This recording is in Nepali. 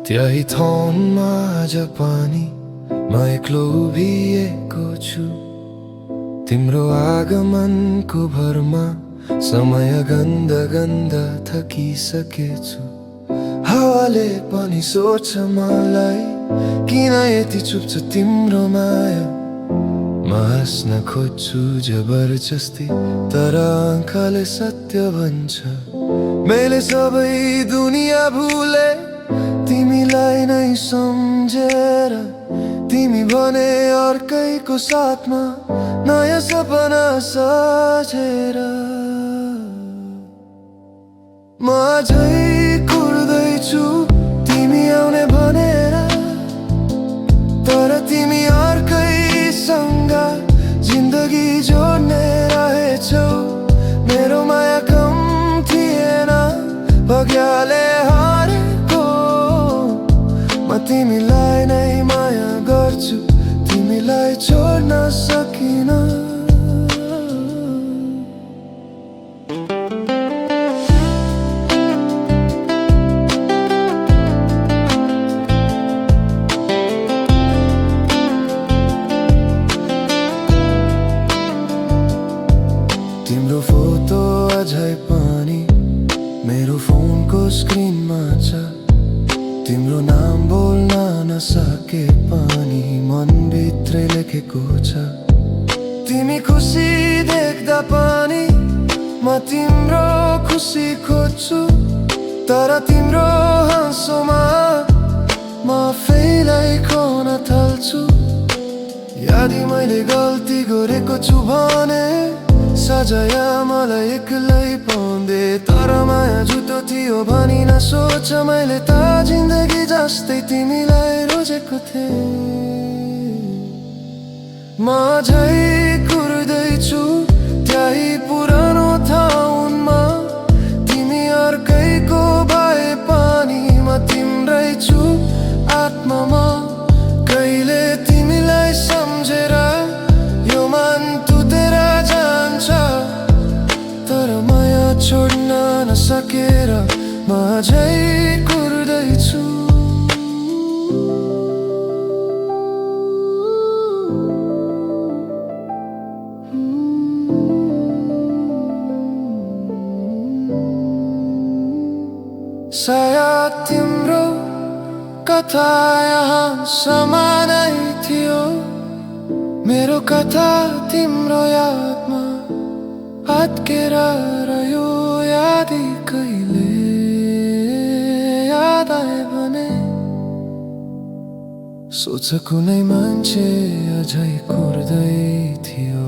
त्यही ठाउँमा आज पानी म एक्लो उभिएको छु। तिम्रो आगमनको भरमा समय गन्ध गन्ध थकिसकेछु। हावाले पनि सोच्छ मलाई किन यति चुप छ तिम्रो माया। म हाँस्न खोज्छु जबरजस्ती तर आँखाले सत्य भन्छ। मैले सबै दुनिया भुले तिमीलाई नै सम्झेर। तिमी भने अर्कैको साथमा नयाँ सपना सजेर। म अझै कुर्दैछु तिमी आउने भनेर, तर तिमी अर्कैसँग जिन्दगी जोड्ने रहेछौ। मेरो माया कम थिएन भाग्यले हारेको। म तिमीलाई नै माया गर्छु, तिमीलाई छोड्न सकिन। तिम्रो फोटो अझै पनि मेरो फोनको स्क्रिनमा छ। तिम्रो नाम बोल्न नसके पनि मनभित्रै लेखेको छ। तिमी खुसी देख्दा पनि म तिम्रो खुसी खोज्छु, तर तिम्रो हाँसोमा म आफैलाई खोज्न थाल्छु। यदि मैले गल्ती गरेको छु भने सजाय मलाई एक्लै पाउँदे, तर माया झुटो थियो भनी नसोच। मैले त जिन्दगी जस्तै तिमीलाई रोजेको थिएँ। म अझै कुर्दैछु त्यही पुरानो ठाउँमा। तिमी अर्कैको भए पनि म तिम्रै छु आत्मामा। कहिले तिमीलाई सम्झेर यो मन तुतेर जान्छ, तर माया छोड्न नसकेर म अझै कुर्दैछु। सायद तिम्रो कथा यहाँ समानै थियो। मेरो कथा तिम्रो यादमा अड्केर रह्यो। यादै कहिले याद आए भने सोच कुनै मान्छे अझै कुर्दै थियो।